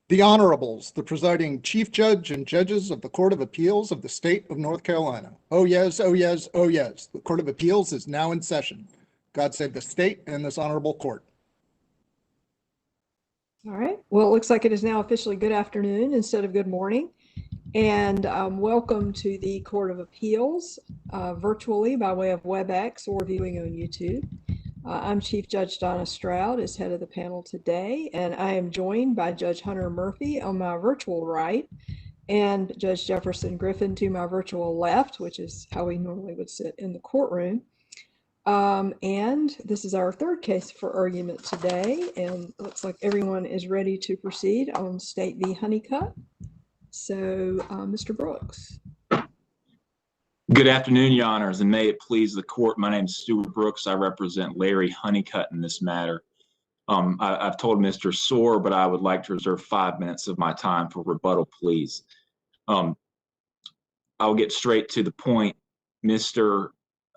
The Honorables, the presiding Chief Judge and judges of the Court of Appeals of the State of North Carolina. Oh yes, oh yes, oh yes. The Court of Appeals is now in session. God save the state and this honorable court. All right. Well, it looks like it is now officially good afternoon instead of good morning. And welcome to the Court of Appeals virtually by way of WebEx or viewing on YouTube. I'm Chief Judge Donna Stroud as head of the panel today, and I am joined by Judge Hunter Murphy on my virtual right and Judge Jefferson Griffin to my virtual left, which is how we normally would sit in the courtroom. And this is our third case for argument today, and it looks like everyone is ready to proceed on State v. Huneycutt. So, Mr. Brooks. Good afternoon, Your Honors, and may it please the court. My name is Stuart Brooks. I represent Larry Huneycutt in this matter. I've told Mr. Soar, but I would like to reserve 5 minutes of my time for rebuttal, please. I'll get straight to the point. Mr.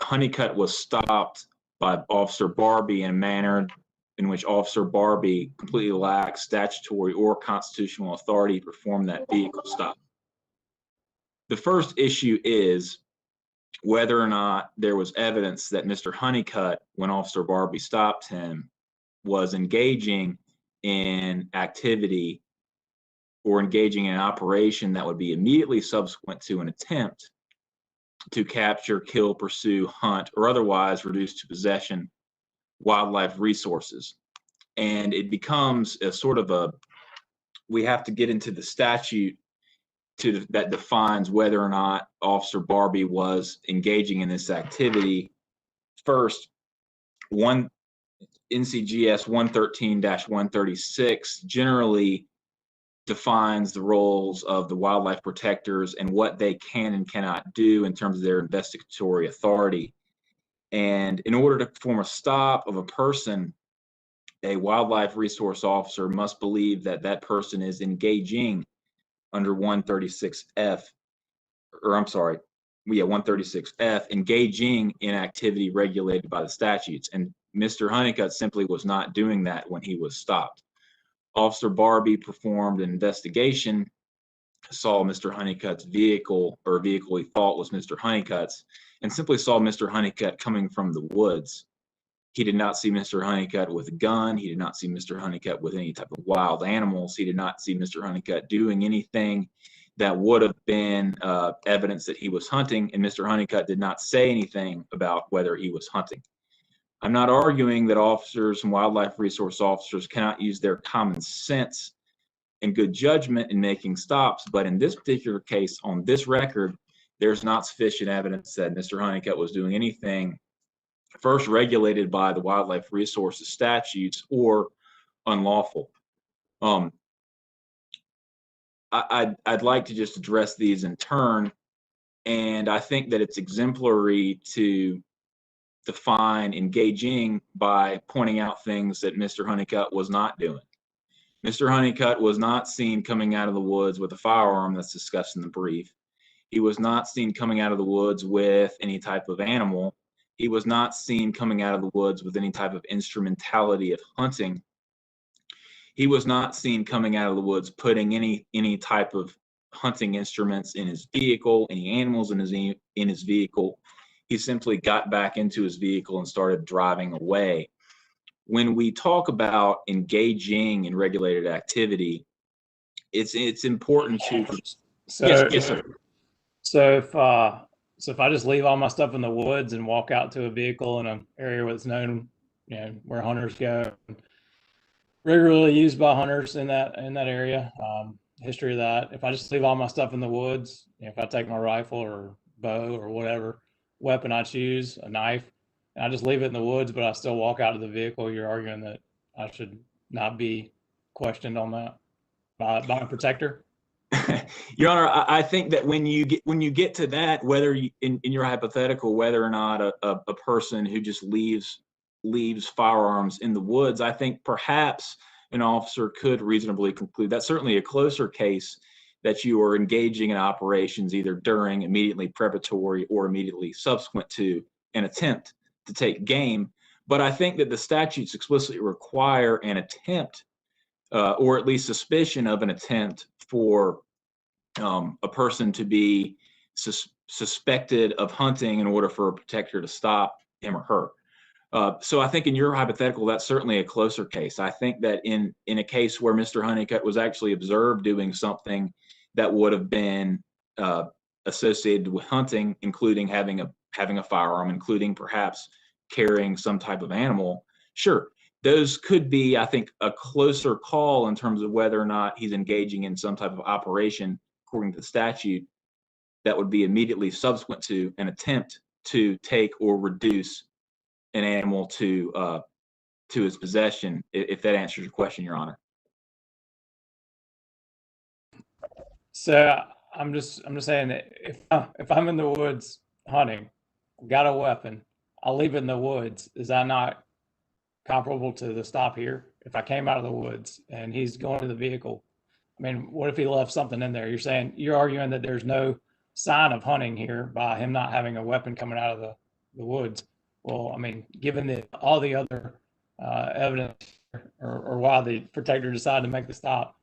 Huneycutt was stopped by Officer Barbie in a manner in which Officer Barbie completely lacks statutory or constitutional authority to perform that vehicle stop. The first issue is whether or not there was evidence that Mr. Huneycutt, when Officer Barbie stopped him, was engaging in activity or engaging in an operation that would be immediately subsequent to an attempt to capture, kill, pursue, hunt, or otherwise reduce to possession wildlife resources. And it becomes a sort of we have to get into the statute that defines whether or not Officer Barbie was engaging in this activity. First, NCGS 113-136 generally defines the roles of the wildlife protectors and what they can and cannot do in terms of their investigatory authority. And in order to perform a stop of a person, a wildlife resource officer must believe that that person is engaging under 136F, or I'm sorry, 136F, engaging in activity regulated by the statutes. And Mr. Huneycutt simply was not doing that when he was stopped. Officer Barbie performed an investigation, saw Mr. Huneycutt's vehicle, or a vehicle he thought was Mr. Huneycutt's, and simply saw Mr. Huneycutt coming from the woods. He did not see Mr. Huneycutt with a gun. He did not see Mr. Huneycutt with any type of wild animals. He did not see Mr. Huneycutt doing anything that would have been evidence that he was hunting, and Mr. Huneycutt did not say anything about whether he was hunting. I'm not arguing that officers and wildlife resource officers cannot use their common sense and good judgment in making stops, but in this particular case, on this record, there's not sufficient evidence that Mr. Huneycutt was doing anything first regulated by the wildlife resources statutes or unlawful. I'd like to just address these in turn, and I think that it's exemplary to define engaging by pointing out things that Mr. Huneycutt was not doing. Mr. Huneycutt was not seen coming out of the woods with a firearm that's discussed in the brief. He was not seen coming out of the woods with any type of animal. He was not seen coming out of the woods with any type of instrumentality of hunting. He was not seen coming out of the woods putting any type of hunting instruments in his vehicle, any animals in his vehicle. He simply got back into his vehicle and started driving away. When we talk about engaging in regulated activity, it's important to. Yes, sir. So if I just leave all my stuff in the woods and walk out to a vehicle in an area that's known, where hunters go, regularly used by hunters in that area, history of that. If I just leave all my stuff in the woods, if I take my rifle or bow or whatever weapon I choose, a knife, and I just leave it in the woods, but I still walk out of the vehicle, you're arguing that I should not be questioned on that by a protector? Your Honor, I think that when you get to that, whether in your hypothetical, whether or not a person who just leaves firearms in the woods, I think perhaps an officer could reasonably conclude that's certainly a closer case that you are engaging in operations either during, immediately preparatory, or immediately subsequent to an attempt to take game. But I think that the statutes explicitly require an attempt or at least suspicion of an attempt for a person to be suspected of hunting in order for a protector to stop him or her. So I think in your hypothetical, that's certainly a closer case. I think that in a case where Mr. Huneycutt was actually observed doing something that would have been associated with hunting, including having a firearm, including perhaps carrying some type of animal, sure, those could be, I think, a closer call in terms of whether or not he's engaging in some type of operation according to the statute that would be immediately subsequent to an attempt to take or reduce an animal to his possession, if that answers your question, Your Honor. So I'm just saying that if I'm in the woods hunting, got a weapon, I'll leave it in the woods. Is that not comparable to the stop here? If I came out of the woods and he's going to the vehicle, I mean, what if he left something in there? You're arguing that there's no sign of hunting here by him not having a weapon coming out of the woods. Well, I mean, given all the other evidence or why the protector decided to make the stop,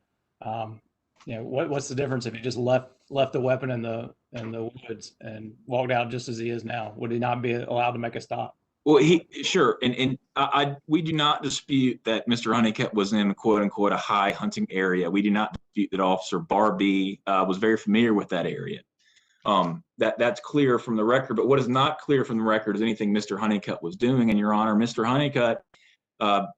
what's the difference if he just left the weapon in the woods and walked out just as he is now? Would he not be allowed to make a stop? Well, sure, and we do not dispute that Mr. Huneycutt was in quote unquote a high hunting area. We do not dispute that Officer Barbie was very familiar with that area. That's clear from the record. But what is not clear from the record is anything Mr. Huneycutt was doing. And Your Honor, Mr. Huneycutt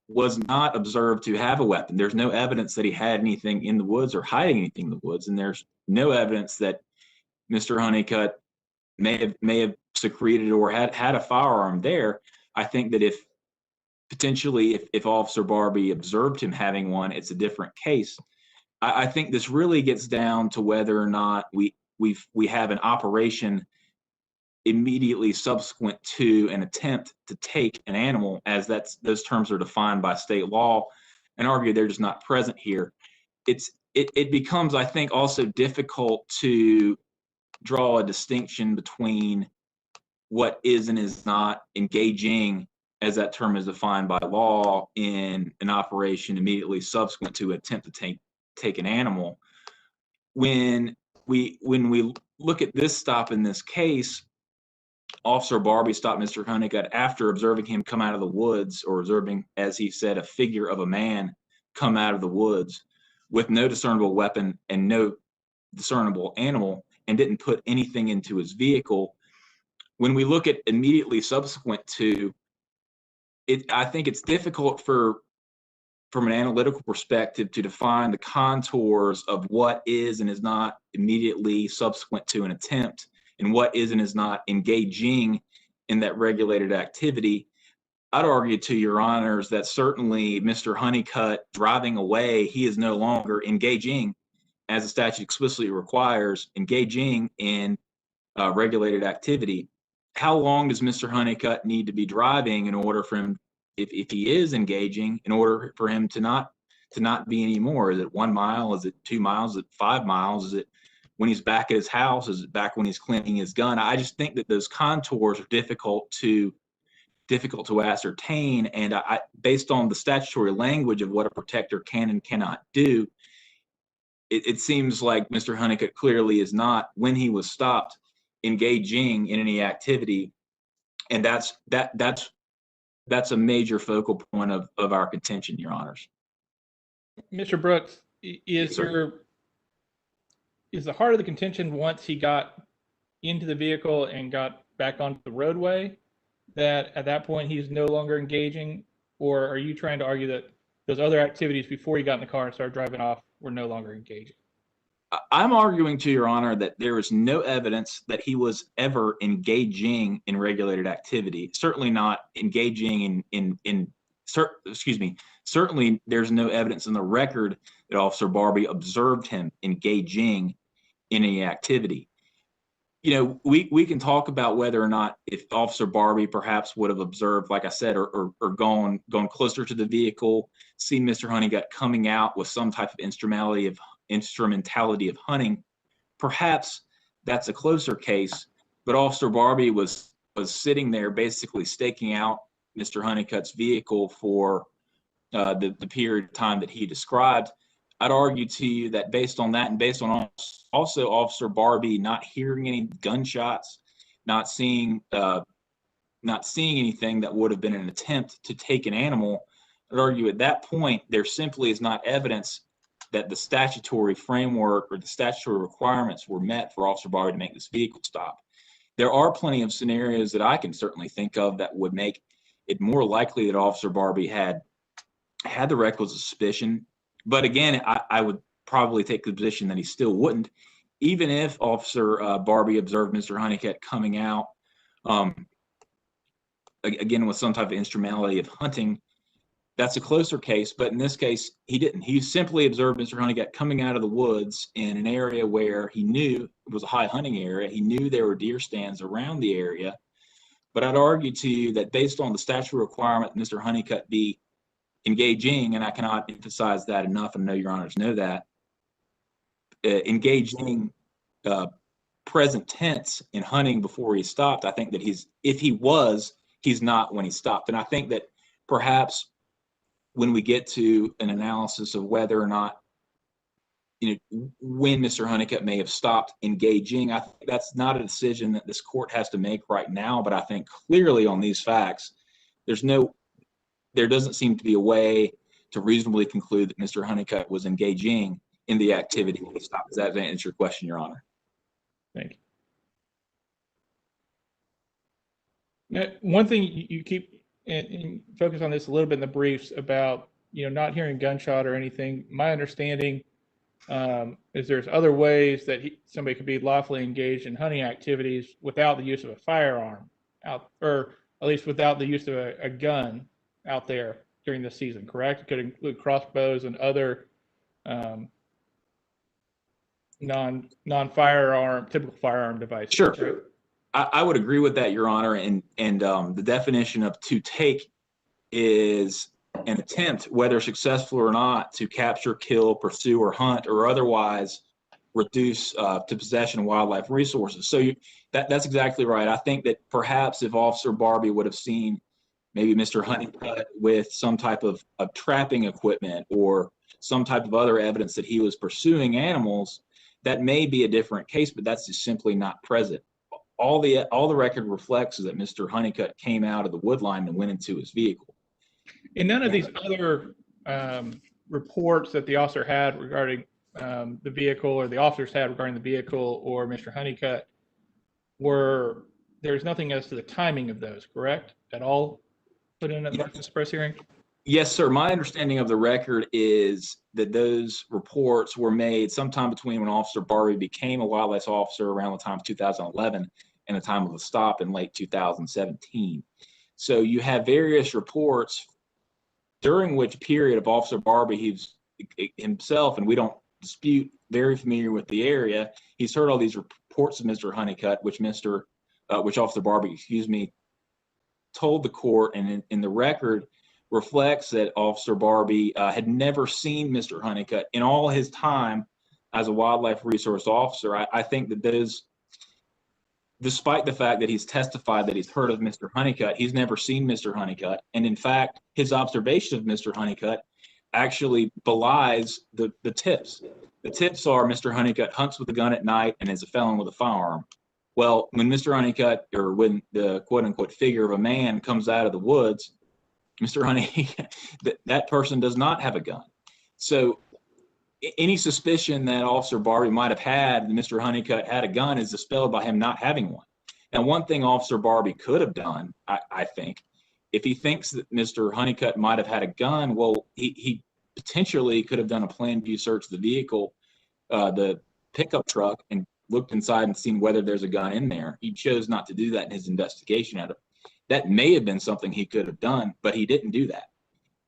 was not observed to have a weapon. There's no evidence that he had anything in the woods or hiding anything in the woods, and there's no evidence that Mr. Huneycutt may have secreted or had a firearm there. I think that if Officer Barbie observed him having one, it's a different case. I think this really gets down to whether or not we have an operation immediately subsequent to an attempt to take an animal, as those terms are defined by state law, and argue they're just not present here. It becomes, I think, also difficult to draw a distinction between what is and is not engaging, as that term is defined by law, in an operation immediately subsequent to attempt to take an animal. When we look at this stop in this case, Officer Barbie stopped Mr. Huneycutt after observing him come out of the woods, or observing, as he said, a figure of a man come out of the woods with no discernible weapon and no discernible animal, and didn't put anything into his vehicle. When we look at immediately subsequent to it, I think it's difficult from an analytical perspective to define the contours of what is and is not immediately subsequent to an attempt, and what is and is not engaging in that regulated activity. I'd argue to Your Honors that certainly Mr. Huneycutt driving away, he is no longer engaging, as the statute explicitly requires, engaging in regulated activity. How long does Mr. Huneycutt need to be driving in order for him, if he is engaging, in order for him to not be anymore? Is it 1 mile? Is it 2 miles? Is it 5 miles? Is it when he's back at his house? Is it back when he's cleaning his gun? I just think that those contours are difficult to ascertain, and based on the statutory language of what a protector can and cannot do, it seems like Mr. Huneycutt clearly is not, when he was stopped, engaging in any activity, and that's a major focal point of our contention, Your Honors. Mr. Brooks, is the heart of the contention, once he got into the vehicle and got back onto the roadway, that at that point he's no longer engaging, or are you trying to argue that those other activities before he got in the car and started driving off were no longer engaging? I'm arguing to Your Honor that there is no evidence that he was ever engaging in regulated activity. Certainly not engaging certainly there's no evidence in the record that Officer Barbie observed him engaging in any activity. You know, we can talk about whether or not if Officer Barbie perhaps would have observed, like I said, or gone closer to the vehicle, seen Mr. Huneycutt coming out with some type of instrumentality of hunting, perhaps that's a closer case. But Officer Barbie was sitting there basically staking out Mr. Honeycutt's vehicle for the period of time that he described. I'd argue to you that based on that, and based on also Officer Barbie not hearing any gunshots, not seeing anything that would have been an attempt to take an animal, I'd argue at that point there simply is not evidence that the statutory framework or the statutory requirements were met for Officer Barbie to make this vehicle stop. There are plenty of scenarios that I can certainly think of that would make it more likely that Officer Barbie had the requisite suspicion. But again, I would probably take the position that he still wouldn't, even if Officer Barbie observed Mr. Huneycutt coming out, again, with some type of instrumentality of hunting. That's a closer case, but in this case, he didn't. He simply observed Mr. Huneycutt coming out of the woods in an area where he knew it was a high hunting area. He knew there were deer stands around the area. But I'd argue to you that based on the statutory requirement that Mr. Huneycutt be engaging, and I cannot emphasize that enough, and I know your honors know that, engaging present tense in hunting before he stopped, I think that he's not when he stopped. And I think that perhaps when we get to an analysis of whether or not, when Mr. Huneycutt may have stopped engaging, I think that's not a decision that this court has to make right now. But I think clearly on these facts, there doesn't seem to be a way to reasonably conclude that Mr. Huneycutt was engaging in the activity when he stopped. Does that answer your question, Your Honor? Thank you. Now, one thing you keep and focus on this a little bit in the briefs about not hearing gunshot or anything. My understanding is there's other ways that somebody could be lawfully engaged in hunting activities without the use of a firearm or at least without the use of a gun out there during the season, correct? It could include crossbows and other non-firearm, typical firearm devices. Sure. Right? I would agree with that, Your Honor. And the definition of to take is an attempt, whether successful or not, to capture, kill, pursue, or hunt, or otherwise reduce to possession of wildlife resources. So that's exactly right. I think that perhaps if Officer Barbie would have seen maybe Mr. Huneycutt with some type of trapping equipment or some type of other evidence that he was pursuing animals, that may be a different case, but that's just simply not present. All the record reflects is that Mr. Huneycutt came out of the wood line and went into his vehicle. And none of these other reports that the officer had regarding the vehicle, or the officers had regarding the vehicle or Mr. Huneycutt, there's nothing as to the timing of those, correct? At all put in at the motion to suppress hearing? Yes, sir. My understanding of the record is that those reports were made sometime between when Officer Barbie became a wildlife officer around the time of 2011 and the time of the stop in late 2017. So you have various reports during which period of Officer Barbie, he's himself, and we don't dispute, very familiar with the area. He's heard all these reports of Mr. Huneycutt, which Officer Barbie, told the court, and in the record reflects that Officer Barbie had never seen Mr. Huneycutt in all his time as a wildlife resource officer. I think that those, despite the fact that he's testified that he's heard of Mr. Huneycutt, he's never seen Mr. Huneycutt. And in fact, his observation of Mr. Huneycutt actually belies the tips. The tips are Mr. Huneycutt hunts with a gun at night and is a felon with a firearm. Well, when Mr. Huneycutt, or when the quote-unquote figure of a man comes out of the woods, Mr. Huneycutt, that person does not have a gun. So any suspicion that Officer Barbie might have had that Mr. Huneycutt had a gun is dispelled by him not having one. And one thing Officer Barbie could have done, I think, if he thinks that Mr. Huneycutt might have had a gun, well, he potentially could have done a plan view search of the vehicle, the pickup truck, and looked inside and seen whether there's a gun in there. He chose not to do that in his investigation of it. That may have been something he could have done, but he didn't do that.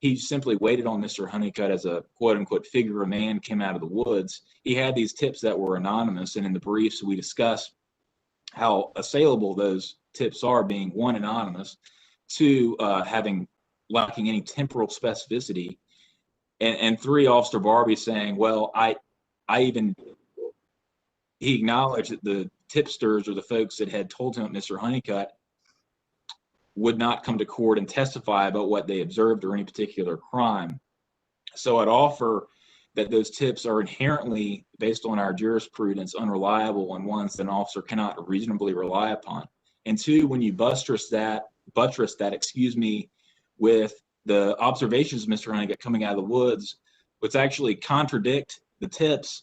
He simply waited on Mr. Huneycutt as a quote-unquote figure of a man came out of the woods. He had these tips that were anonymous, and in the briefs we discuss how assailable those tips are, being one, anonymous, two, lacking any temporal specificity, and three, Officer Barbie saying, well, he acknowledged that the tipsters or the folks that had told him Mr. Huneycutt would not come to court and testify about what they observed or any particular crime. So I'd offer that those tips are inherently, based on our jurisprudence, unreliable and ones that an officer cannot reasonably rely upon. And two, when you buttress that, with the observations of Mr. Huneycutt coming out of the woods, which actually contradict the tips,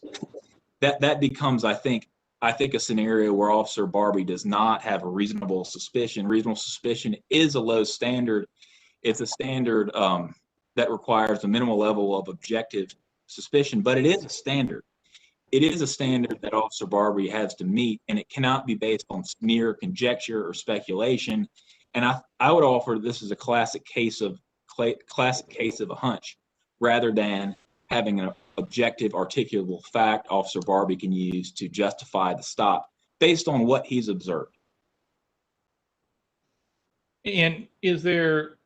that becomes, I think, a scenario where Officer Barbie does not have a reasonable suspicion. Reasonable suspicion is a low standard. It's a standard that requires a minimal level of objective suspicion, but it is a standard. It is a standard that Officer Barbie has to meet, and it cannot be based on mere conjecture or speculation. And I would offer this is a classic case of a hunch, rather than having an objective, articulable fact Officer Barbie can use to justify the stop based on what he's observed. And is there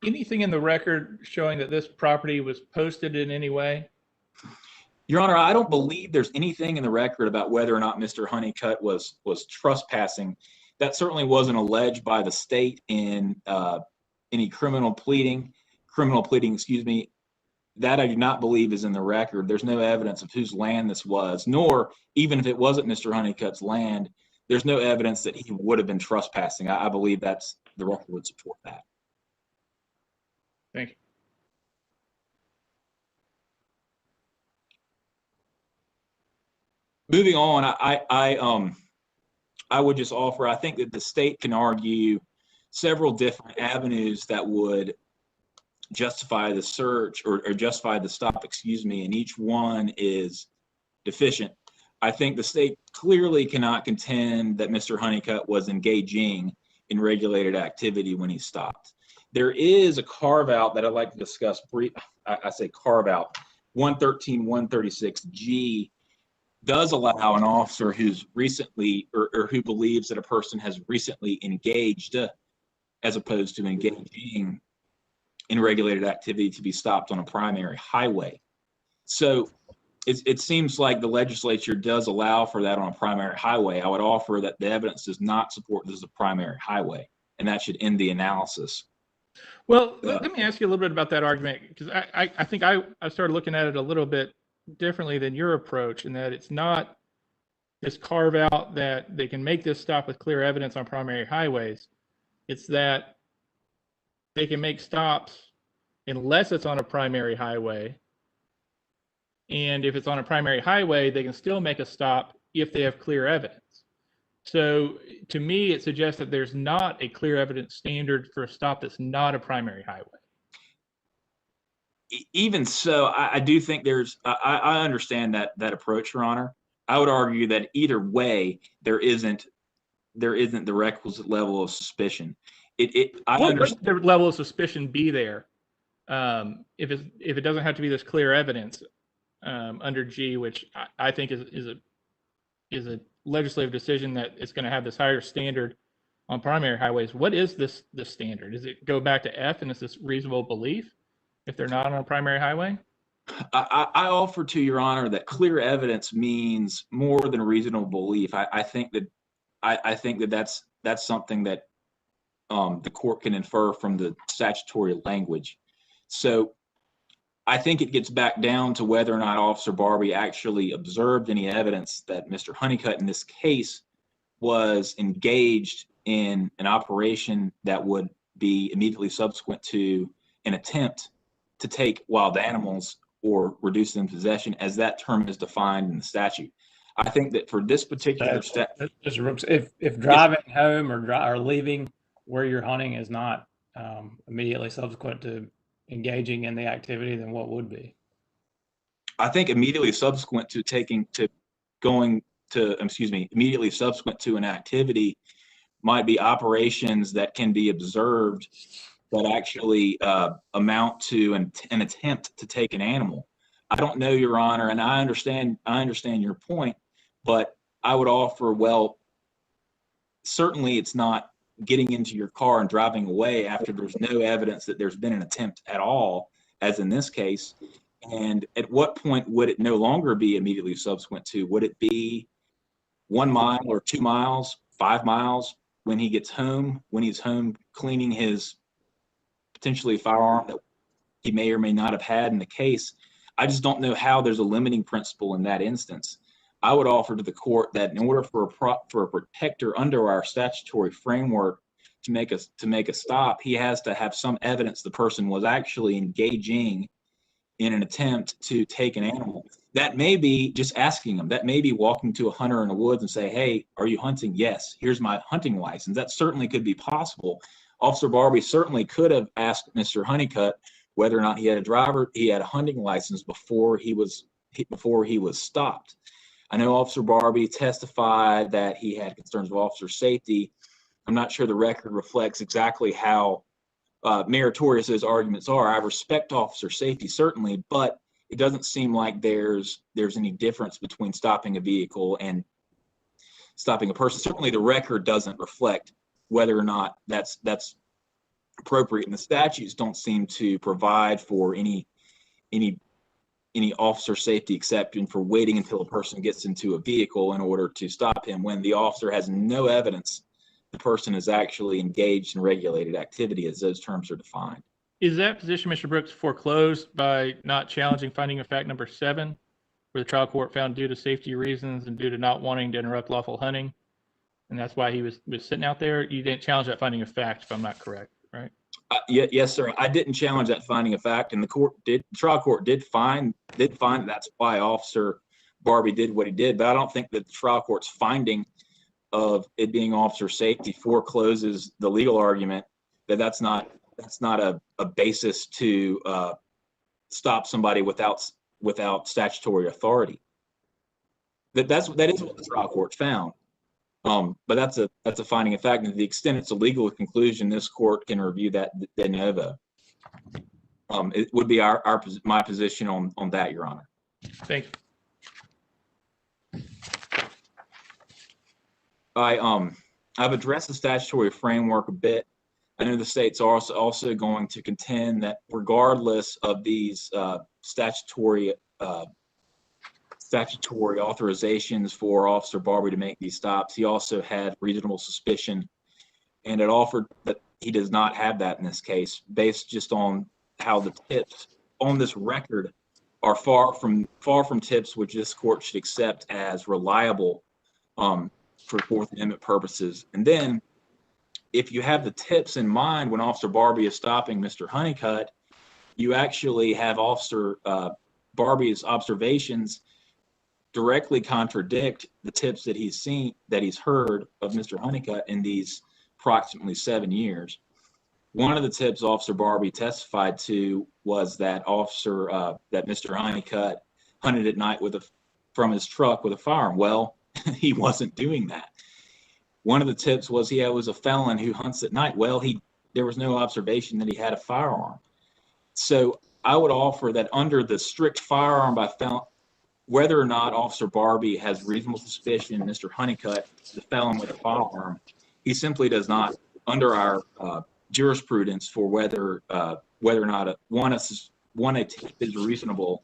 anything in the record showing that this property was posted in any way? Your Honor, I don't believe there's anything in the record about whether or not Mr. Huneycutt was trespassing. That certainly wasn't alleged by the state in any criminal pleading, that I do not believe is in the record. There's no evidence of whose land this was, nor even if it wasn't Mr. Huneycutt's land, there's no evidence that he would have been trespassing. I believe the record would support that. Thank you. Moving on, I would just offer, I think that the state can argue several different avenues that would justify the search or justify the stop, and each one is deficient. I think the state clearly cannot contend that Mr. Huneycutt was engaging in regulated activity when he stopped. There is a carve out that I'd like to discuss I say carve out. 113.136G does allow an officer who's recently or who believes that a person has recently engaged as opposed to engaging in regulated activity to be stopped on a primary highway. So it seems like the legislature does allow for that on a primary highway. I would offer that the evidence does not support this as a primary highway, and that should end the analysis. Well, let me ask you a little bit about that argument, because I think I started looking at it a little bit differently than your approach, in that it's not this carve out that they can make this stop with clear evidence on primary highways. It's that they can make stops unless it's on a primary highway. And if it's on a primary highway, they can still make a stop if they have clear evidence. So to me, it suggests that there's not a clear evidence standard for a stop that's not a primary highway. Even so, I do think I understand that approach, Your Honor. I would argue that either way, there isn't the requisite level of suspicion. What would the level of suspicion be there if it doesn't have to be this clear evidence under G, which I think is a legislative decision that is going to have this higher standard on primary highways? What is this standard? Does it go back to F, and is this reasonable belief if they're not on a primary highway? I offer to Your Honor that clear evidence means more than reasonable belief. I think that that's something that the court can infer from the statutory language. So I think it gets back down to whether or not Officer Barbie actually observed any evidence that Mr. Huneycutt in this case was engaged in an operation that would be immediately subsequent to an attempt to take wild animals or reduce them to possession, as that term is defined in the statute. I think that for this particular if driving home or leaving where you're hunting is not immediately subsequent to engaging in the activity, then what would be? I think immediately subsequent to immediately subsequent to an activity might be operations that can be observed that actually amount to an attempt to take an animal. I don't know, Your Honor, and I understand your point, but I would offer, well, certainly it's not getting into your car and driving away after there's no evidence that there's been an attempt at all, as in this case. And at what point would it no longer be immediately subsequent to? Would it be 1 mile or 2 miles, 5 miles? when he gets home, when he's home cleaning his potentially firearm that he may or may not have had in the case. I just don't know how there's a limiting principle in that instance. I would offer to the court that in order for a protector under our statutory framework to make a stop, he has to have some evidence the person was actually engaging in an attempt to take an animal. That may be just asking them. That may be walking to a hunter in the woods and say, "Hey, are you hunting?" "Yes, here's my hunting license." That certainly could be possible. Officer Barbie certainly could have asked Mr. Huneycutt whether or not he had a hunting license before he was stopped. I know Officer Barbie testified that he had concerns of officer safety. I'm not sure the record reflects exactly how meritorious those arguments are. I respect officer safety, certainly, but it doesn't seem like there's any difference between stopping a vehicle and stopping a person. Certainly the record doesn't reflect whether or not that's appropriate, and the statutes don't seem to provide for any officer safety exception for waiting until a person gets into a vehicle in order to stop him when the officer has no evidence the person is actually engaged in regulated activity as those terms are defined. Is that position, Mr. Brooks, foreclosed by not challenging finding of fact number 7, where the trial court found due to safety reasons and due to not wanting to interrupt lawful hunting, and that's why he was sitting out there? You didn't challenge that finding of fact, if I'm not correct, right? Yes, sir. I didn't challenge that finding of fact, and the trial court did find that's why Officer Barbie did what he did. But I don't think that the trial court's finding of it being officer safety forecloses the legal argument that that's not a basis to stop somebody without statutory authority. That is what the trial court found. But that's a finding of fact, and to the extent it's a legal conclusion, this court can review that de novo. It would be my position on that, Your Honor. Thank you. I've addressed the statutory framework a bit. I know the state's also going to contend that regardless of these statutory authorizations for Officer Barbie to make these stops, he also had reasonable suspicion, and it offered that he does not have that in this case, based just on how the tips on this record are far from tips which this court should accept as reliable for Fourth Amendment purposes. And then, if you have the tips in mind when Officer Barbie is stopping Mr. Huneycutt, you actually have Officer Barbie's observations directly contradict the tips that he's heard of Mr. Huneycutt in these approximately 7 years. One of the tips Officer Barbie testified to was that Mr. Huneycutt hunted at night from his truck with a firearm. Well, he wasn't doing that. One of the tips was he was a felon who hunts at night. Well, there was no observation that he had a firearm. So I would offer that under the strict firearm by felon, whether or not Officer Barbie has reasonable suspicion Mr. Huneycutt is a felon with a firearm, he simply does not, under our jurisprudence for whether or not one a tip is reasonable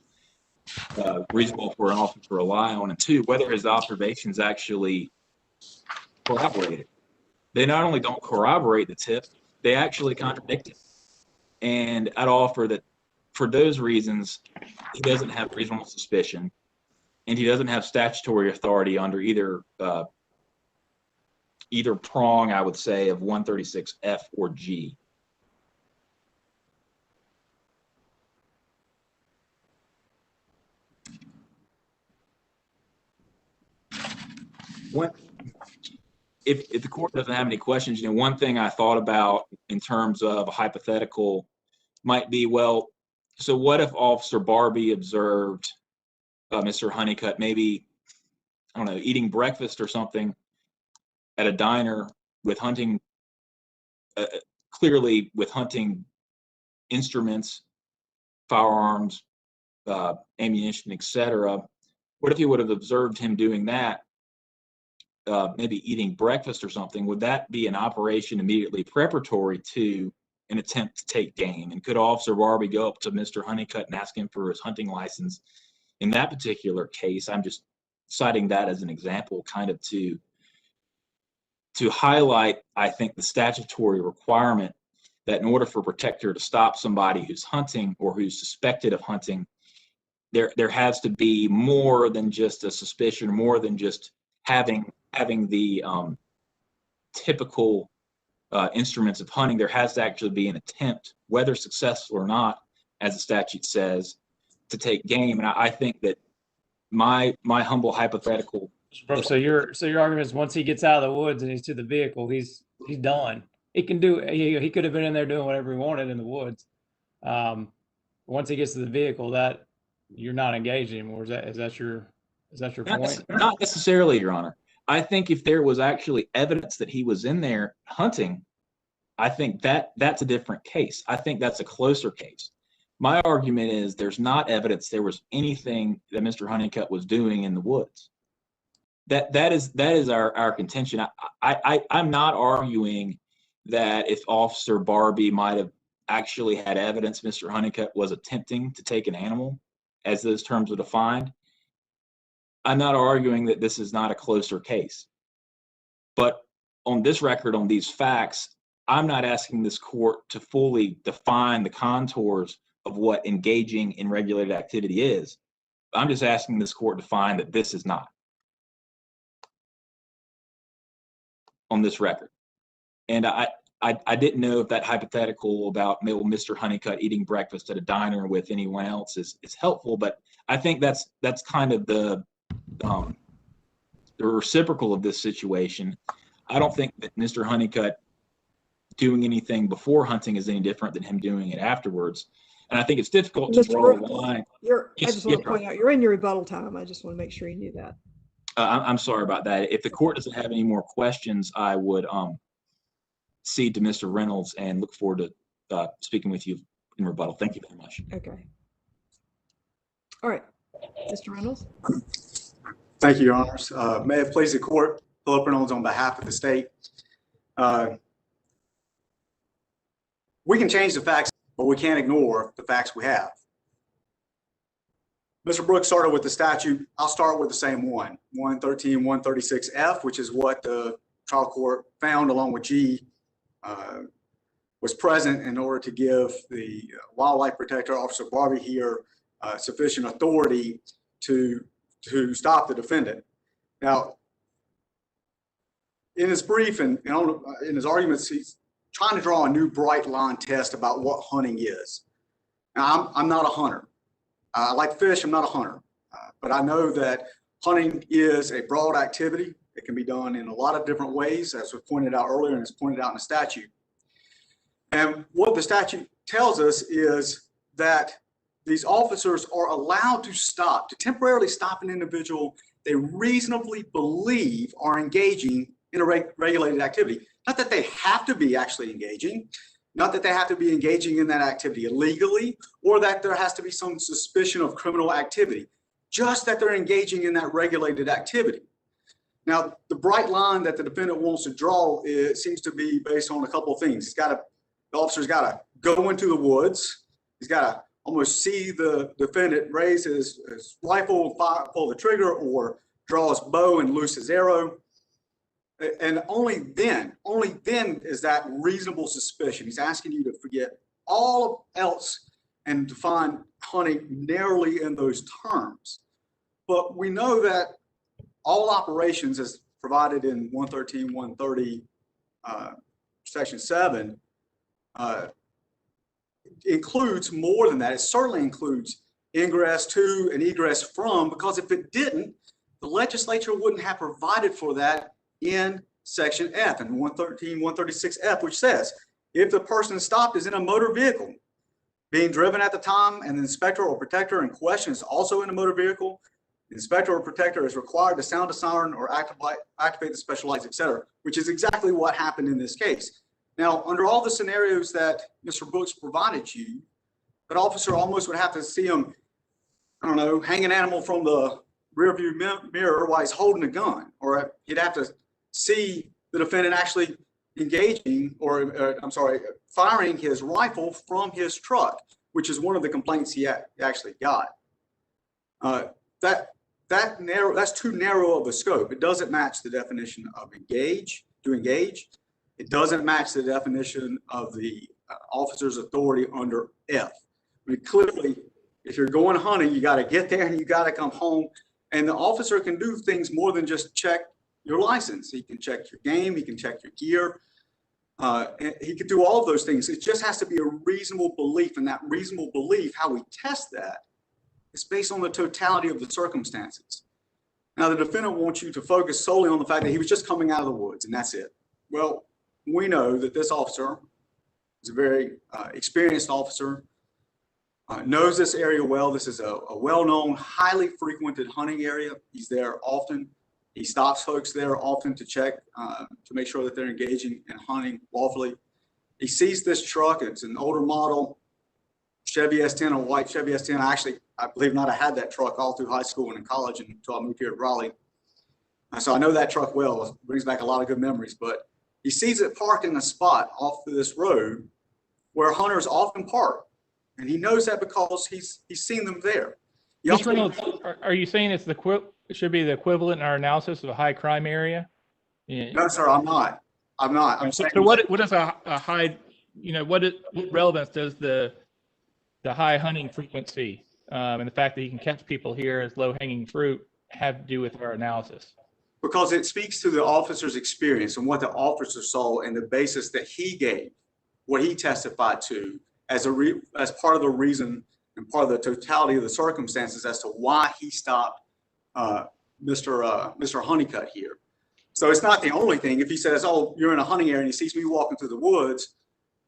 for an officer to rely on, and two, whether his observations actually corroborate it. They not only don't corroborate the tip, they actually contradict it. And I'd offer that for those reasons, he doesn't have reasonable suspicion, and he doesn't have statutory authority under either prong, I would say, of 136F or G. If the court doesn't have any questions, one thing I thought about in terms of a hypothetical might be, well, so what if Officer Barbie observed Mr. Huneycutt maybe, I don't know, eating breakfast or something at a diner with hunting, clearly with hunting instruments, firearms, ammunition, etc. What if he would have observed him doing that, maybe eating breakfast or something? Would that be an operation immediately preparatory to an attempt to take game? And could Officer Barbie go up to Mr. Huneycutt and ask him for his hunting license? In that particular case, I'm just citing that as an example, kind of to to highlight, I think, the statutory requirement that in order for a protector to stop somebody who's hunting or who's suspected of hunting, there has to be more than just a suspicion, more than just having the typical instruments of hunting. There has to actually be an attempt, whether successful or not, as the statute says, to take game. And I think that my humble hypothetical. So your argument is once he gets out of the woods and he's to the vehicle, he's done. He can do. He could have been in there doing whatever he wanted in the woods. Once he gets to the vehicle, that you're not engaged anymore. Is that your point? Not necessarily, Your Honor. I think if there was actually evidence that he was in there hunting, I think that's a different case. I think that's a closer case. My argument is there's not evidence there was anything that Mr. Huneycutt was doing in the woods. That is our contention. I'm not arguing that if Officer Barbie might have actually had evidence Mr. Huneycutt was attempting to take an animal, as those terms are defined. I'm not arguing that this is not a closer case. But on this record, on these facts, I'm not asking this court to fully define the contours of what engaging in regulated activity is. I'm just asking this court to find that this is not on this record. And I didn't know if that hypothetical about Mr. Huneycutt eating breakfast at a diner with anyone else is helpful, but I think that's kind of the reciprocal of this situation. I don't think that Mr. Huneycutt doing anything before hunting is any different than him doing it afterwards. And I think it's difficult to draw a line. I just want to point out, you're in your rebuttal time. I just want to make sure you knew that. I'm sorry about that. If the court doesn't have any more questions, I would cede to Mr. Reynolds and look forward to speaking with you in rebuttal. Thank you very much. Okay. All right, Mr. Reynolds. Thank you, Your Honors. May it please the court, Philip Reynolds on behalf of the state. We can change the facts, but we can't ignore the facts we have. Mr. Brooks started with the statute. I'll start with the same one, 113, 136F, which is what the trial court found along with G was present in order to give the wildlife protector, Officer Barbie here, sufficient authority to stop the defendant. Now, in his brief and in his arguments, he's trying to draw a new bright line test about what hunting is. Now, I'm not a hunter. I like fish, I'm not a hunter. But I know that hunting is a broad activity. It can be done in a lot of different ways, as was pointed out earlier and is pointed out in the statute. And what the statute tells us is that these officers are allowed to temporarily stop an individual they reasonably believe are engaging in a regulated activity. Not that they have to be actually engaging, not that they have to be engaging in that activity illegally, or that there has to be some suspicion of criminal activity, just that they're engaging in that regulated activity. Now, the bright line that the defendant wants to draw seems to be based on a couple of things. The officer's got to go into the woods. He's got to almost see the defendant raise his rifle, pull the trigger, or draw his bow and loose his arrow. And only then is that reasonable suspicion. He's asking you to forget all else and define hunting narrowly in those terms. But we know that all operations, as provided in 113, 130, Section 7, includes more than that. It certainly includes ingress to and egress from, because if it didn't, the legislature wouldn't have provided for that in Section F and 113, 136F, which says, if the person stopped is in a motor vehicle being driven at the time and the inspector or protector in question is also in a motor vehicle, the inspector or protector is required to sound a siren or activate the special lights, etc., which is exactly what happened in this case. Now, under all the scenarios that Mr. Brooks provided you, that officer almost would have to see him, I don't know, hang an animal from the rearview mirror while he's holding a gun, or he'd have to see the defendant actually engaging, firing his rifle from his truck, which is one of the complaints he actually got. That's too narrow of a scope. It doesn't match the definition of engage. to engage. It doesn't match the definition of the officer's authority under F. I mean, clearly, if you're going hunting, you got to get there and you got to come home. And the officer can do things more than just check your license. He can check your game. He can check your gear. And he can do all of those things. It just has to be a reasonable belief. And that reasonable belief, how we test that, is based on the totality of the circumstances. Now, the defendant wants you to focus solely on the fact that he was just coming out of the woods, and that's it. Well, we know that this officer is a very experienced officer, knows this area well. This is a well-known, highly frequented hunting area. He's there often. He stops folks there often to check, to make sure that they're engaging in hunting lawfully. He sees this truck. It's an older model Chevy S10, a white Chevy S10. I believe not, I had that truck all through high school and in college until I moved here to Raleigh. So I know that truck well. It brings back a lot of good memories. But he sees it parked in a spot off of this road where hunters often park. And he knows that because he's seen them there. Mr. Reynolds, are you saying it should be the equivalent in our analysis of a high crime area? Yeah. No, sir, I'm not. I'm saying, so what is a high, what relevance does the high hunting frequency and the fact that you can catch people here as low hanging fruit have to do with our analysis? Because it speaks to the officer's experience and what the officer saw and the basis that he gave, what he testified to as part of the reason and part of the totality of the circumstances as to why he stopped Mr. Huneycutt here. So it's not the only thing. If he says, oh, you're in a hunting area and he sees me walking through the woods,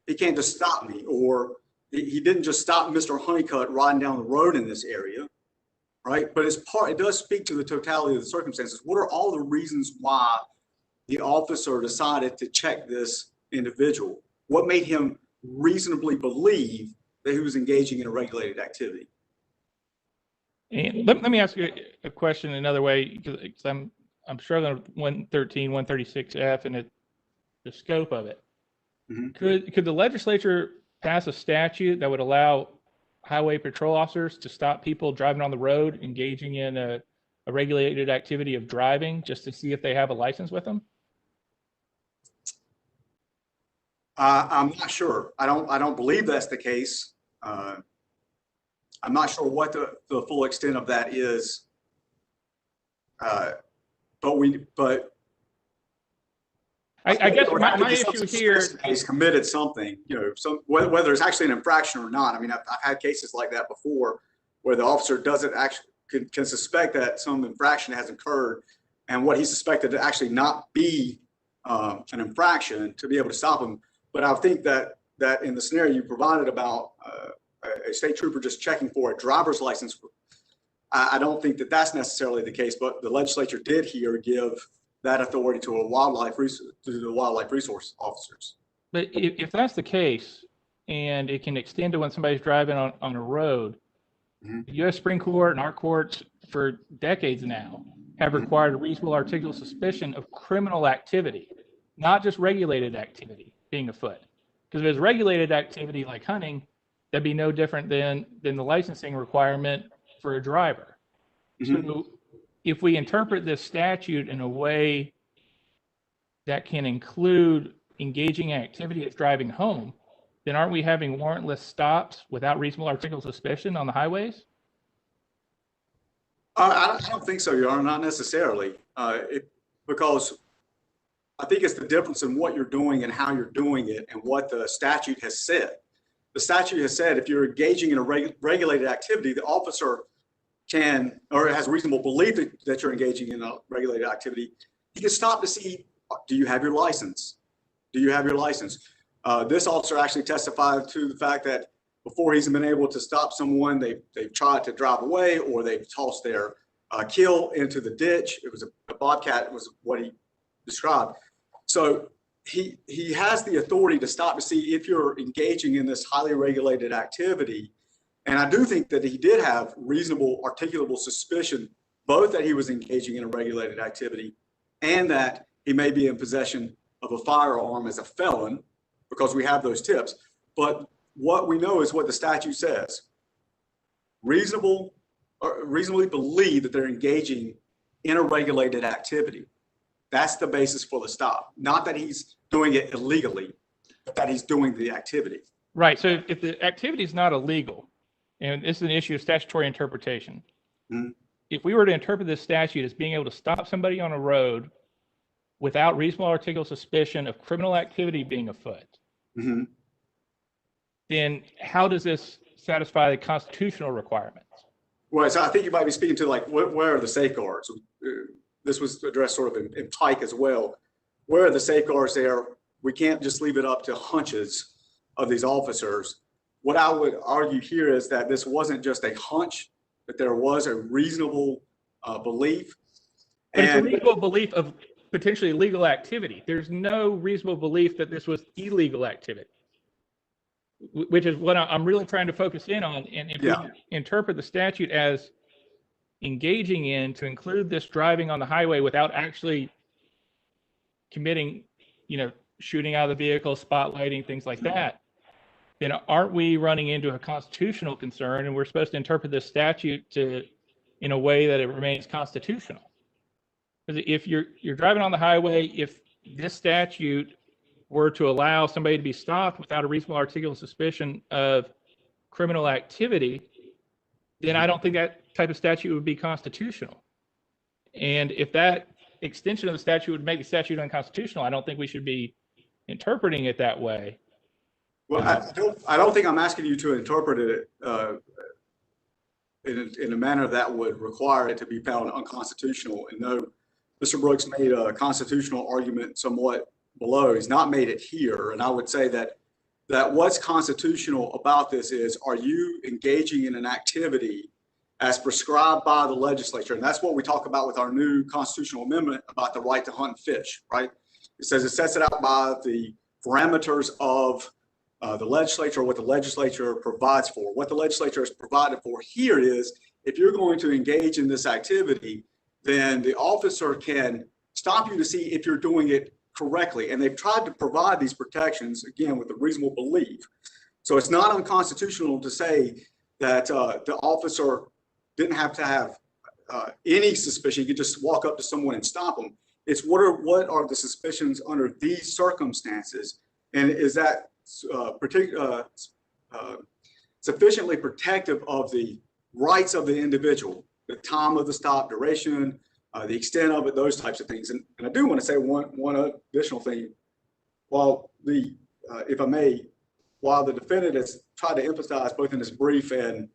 he can't just stop me. Or he didn't just stop Mr. Huneycutt riding down the road in this area, right? But it does speak to the totality of the circumstances. What are all the reasons why the officer decided to check this individual? What made him reasonably believe that he was engaging in a regulated activity? And let me ask you a question another way, because I'm struggling with 113, 136F and the scope of it. Mm-hmm. Could the legislature pass a statute that would allow highway patrol officers to stop people driving on the road engaging in a regulated activity of driving just to see if they have a license with them? I'm not sure. I don't believe that's the case. I'm not sure what the full extent of that is. But I guess my issue here is committed something, whether it's actually an infraction or not. I mean, I've had cases like that before where the officer doesn't actually can suspect that some infraction has occurred, and what he suspected to actually not be an infraction to be able to stop him. But I think that in the scenario you provided about a state trooper just checking for a driver's license, I don't think that that's necessarily the case. But the legislature did here give that authority to the wildlife resource officers. But if that's the case, and it can extend to when somebody's driving on a road, mm-hmm. The U.S. Supreme Court and our courts for decades now have required a reasonable articulable suspicion of criminal activity, not just regulated activity being afoot. Because if it's regulated activity like hunting, that'd be no different than the licensing requirement for a driver. Mm-hmm. So if we interpret this statute in a way that can include engaging activity as driving home, then aren't we having warrantless stops without reasonable articulable suspicion on the highways? I don't think so, Your Honor, not necessarily. Because I think it's the difference in what you're doing and how you're doing it and what the statute has said. The statute has said if you're engaging in a regulated activity, the officer can, or has reasonable belief that you're engaging in a regulated activity, he can stop to see, do you have your license? Do you have your license? This officer actually testified to the fact that before he's been able to stop someone, they've tried to drive away or they've tossed their kill into the ditch. It was a bobcat was what he described. So he has the authority to stop to see if you're engaging in this highly regulated activity. And I do think that he did have reasonable articulable suspicion, both that he was engaging in a regulated activity and that he may be in possession of a firearm as a felon, because we have those tips. But what we know is what the statute says. Reasonably believe that they're engaging in a regulated activity. That's the basis for the stop. Not that he's doing it illegally, but that he's doing the activity. Right. So if the activity is not illegal, and this is an issue of statutory interpretation, Mhm. if we were to interpret this statute as being able to stop somebody on a road without reasonable articulable suspicion of criminal activity being afoot, Mhm. then how does this satisfy the constitutional requirements? Well, so I think you might be speaking to like, where are the safeguards? This was addressed sort of in Pike as well. Where are the safeguards there? We can't just leave it up to hunches of these officers. What I would argue here is that this wasn't just a hunch, but there was a reasonable belief. But it's a reasonable belief of potentially illegal activity. There's no reasonable belief that this was illegal activity, which is what I'm really trying to focus in on. And if we interpret the statute as engaging in to include this driving on the highway without actually committing, shooting out of the vehicle, spotlighting, things like that, then aren't we running into a constitutional concern? And we're supposed to interpret this statute in a way that it remains constitutional. Because if you're driving on the highway, if this statute were to allow somebody to be stopped without a reasonable articulable suspicion of criminal activity, then I don't think that type of statute would be constitutional. And if that extension of the statute would make the statute unconstitutional, I don't think we should be interpreting it that way. Well, I don't think I'm asking you to interpret it in a manner that would require it to be found unconstitutional. And no, Mr. Brooks made a constitutional argument somewhat below. He's not made it here. And I would say that what's constitutional about this is, are you engaging in an activity as prescribed by the legislature? And that's what we talk about with our new constitutional amendment about the right to hunt and fish, right? It says it sets it out by the parameters of the legislature, what the legislature provides for. What the legislature has provided for here is, if you're going to engage in this activity, then the officer can stop you to see if you're doing it correctly. And they've tried to provide these protections, again, with a reasonable belief. So it's not unconstitutional to say that the officer didn't have to have any suspicion. You could just walk up to someone and stop them. It's what are the suspicions under these circumstances? And is that sufficiently protective of the rights of the individual, the time of the stop, duration, the extent of it, those types of things. And I do want to say one additional thing. While if I may, while the defendant has tried to emphasize both in his brief and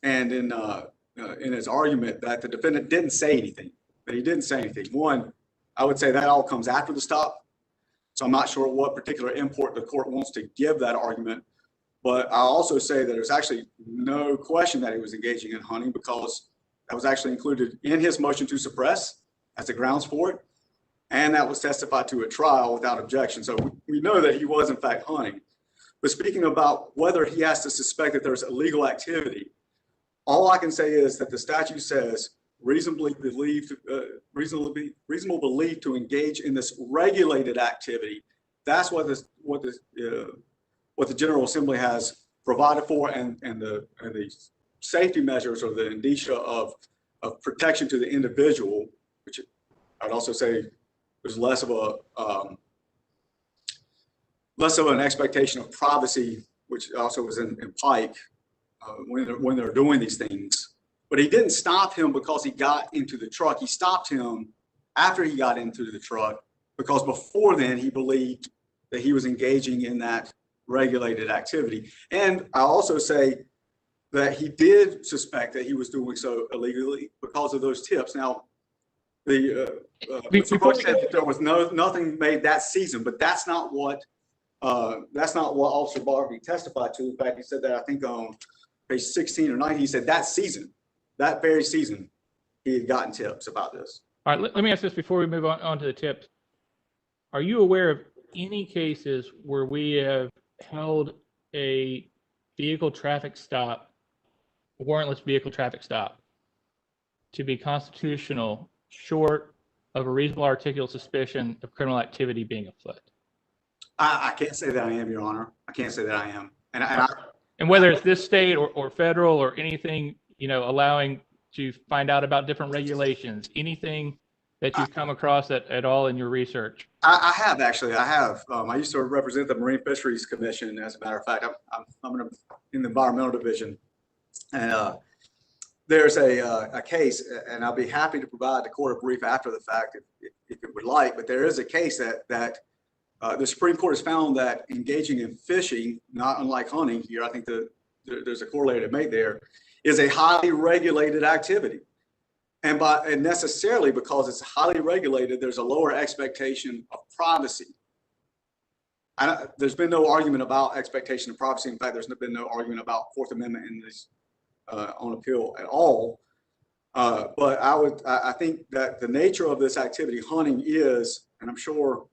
in his argument that the defendant didn't say anything, that he didn't say anything. One, I would say that all comes after the stop. So I'm not sure what particular import the court wants to give that argument. But I also say that there's actually no question that he was engaging in hunting, because that was actually included in his motion to suppress as the grounds for it. And that was testified to at trial without objection. So we know that he was in fact hunting. But speaking about whether he has to suspect that there's illegal activity, all I can say is that the statute says reasonable belief to engage in this regulated activity. That's what the General Assembly has provided for, and the safety measures or the indicia of protection to the individual, which I'd also say there's less of an expectation of privacy, which also was in Pike when they're doing these things. But he didn't stop him because he got into the truck. He stopped him after he got into the truck, because before then he believed that he was engaging in that regulated activity. And I also say that he did suspect that he was doing so illegally because of those tips. Now, Mr. Brooks said that there was nothing made that season, but that's not what Officer Barbie testified to. In fact, he said that, I think on page 16 or 9, he said that very season, he had gotten tips about this. All right, let me ask this before we move on to the tips. Are you aware of any cases where we have held a vehicle traffic stop, a warrantless vehicle traffic stop, to be constitutional short of a reasonable articulable suspicion of criminal activity being afoot? I can't say that I am, Your Honor. I can't say that I am. And whether it's this state or federal or anything, allowing to find out about different regulations, anything that you've come across at all in your research? I have actually. I have. I used to represent the Marine Fisheries Commission. As a matter of fact, I'm in the environmental division, and there's a case, and I'll be happy to provide the court a brief after the fact if it would like. But there is a case that the Supreme Court has found that engaging in fishing, not unlike hunting here, I think there's a corollary to make there, is a highly regulated activity. And necessarily because it's highly regulated, there's a lower expectation of privacy. There's been no argument about expectation of privacy. In fact, there's been no argument about Fourth Amendment in this on appeal at all. But I think that the nature of this activity, hunting, is, and I'm sure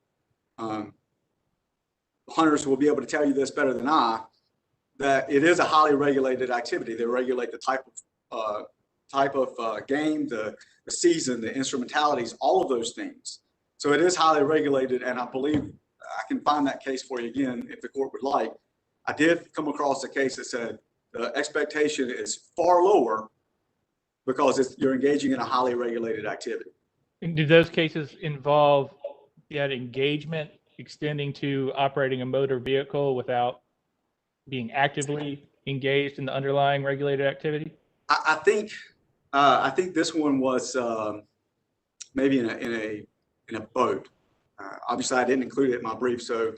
hunters will be able to tell you this better than I, that it is a highly regulated activity. They regulate the type of game, the season, the instrumentalities, all of those things. So it is highly regulated, and I believe I can find that case for you again if the court would like. I did come across a case that said the expectation is far lower because you're engaging in a highly regulated activity. And do those cases involve that engagement extending to operating a motor vehicle without being actively engaged in the underlying regulated activity? I think this one was maybe in a boat. Obviously, I didn't include it in my brief, so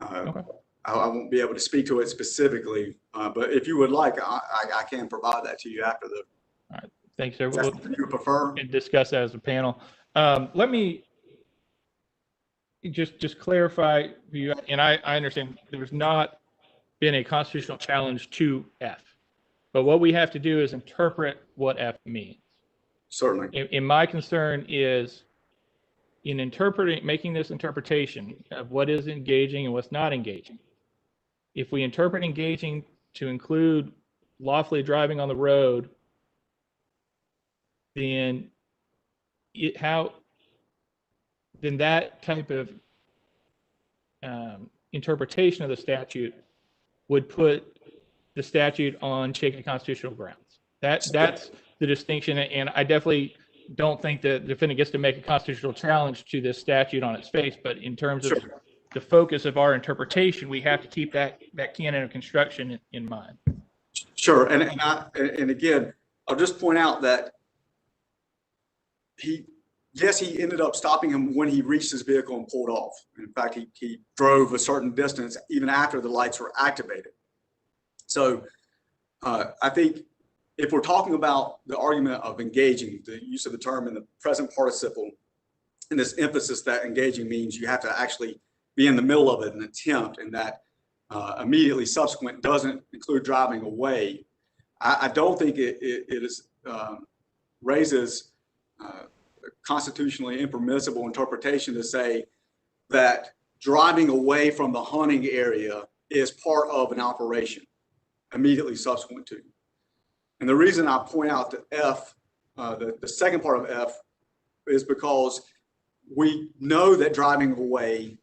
Okay. I won't be able to speak to it specifically. But if you would like, I can provide that to you after the. All right. Thanks, sir. That's what you prefer. And discuss that as a panel. Let me just clarify for you, and I understand there's not been a constitutional challenge to F, but what we have to do is interpret what F means. Certainly. And my concern is in making this interpretation of what is engaging and what's not engaging. If we interpret engaging to include lawfully driving on the road, then that type of interpretation of the statute would put the statute on shaky constitutional grounds. That's the distinction, and I definitely don't think the defendant gets to make a constitutional challenge to this statute on its face, but in terms of the focus of our interpretation, we have to keep that canon of construction in mind. Sure, and again, I'll just point out that he ended up stopping him when he reached his vehicle and pulled off. In fact, he drove a certain distance even after the lights were activated. So I think if we're talking about the argument of engaging, the use of the term in the present participle, and this emphasis that engaging means you have to actually be in the middle of it, an attempt, and that immediately subsequent doesn't include driving away, I don't think it raises constitutionally impermissible interpretation to say that driving away from the hunting area is part of an operation immediately subsequent to. And the reason I point out the F, the second part of F, is because we know that driving away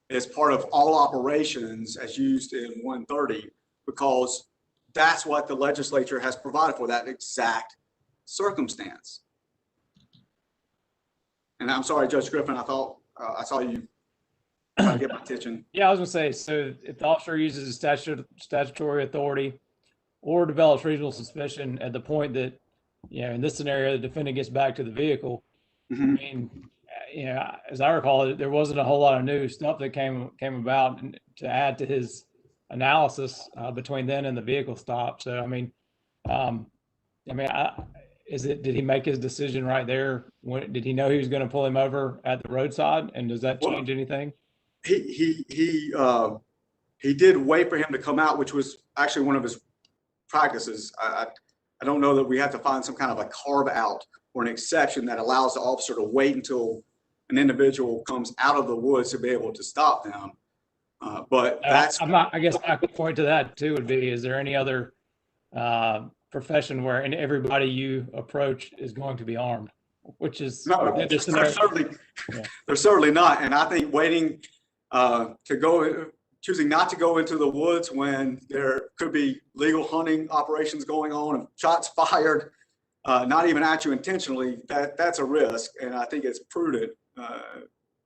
is part of all operations as used in 130, because that's what the legislature has provided for, that exact circumstance. And I'm sorry, Judge Griffin, I thought I saw you trying to get my attention. Yeah, I was gonna say, so if the officer uses his statutory authority or develops reasonable suspicion at the point that, in this scenario, the defendant gets back to the vehicle, I mean, as I recall, there wasn't a whole lot of new stuff that came about to add to his analysis between then and the vehicle stop. So, did he make his decision right there? Did he know he was going to pull him over at the roadside? And does that change anything? He did wait for him to come out, which was actually one of his practices. I don't know that we have to find some kind of a carve out or an exception that allows the officer to wait until an individual comes out of the woods to be able to stop them. But that's I guess I could point to that too. Would be, is there any other profession where everybody you approach is going to be armed? Which is no, they're certainly not. And I think waiting choosing not to go into the woods when there could be legal hunting operations going on, and shots fired, not even at you intentionally, that's a risk. And I think it's prudent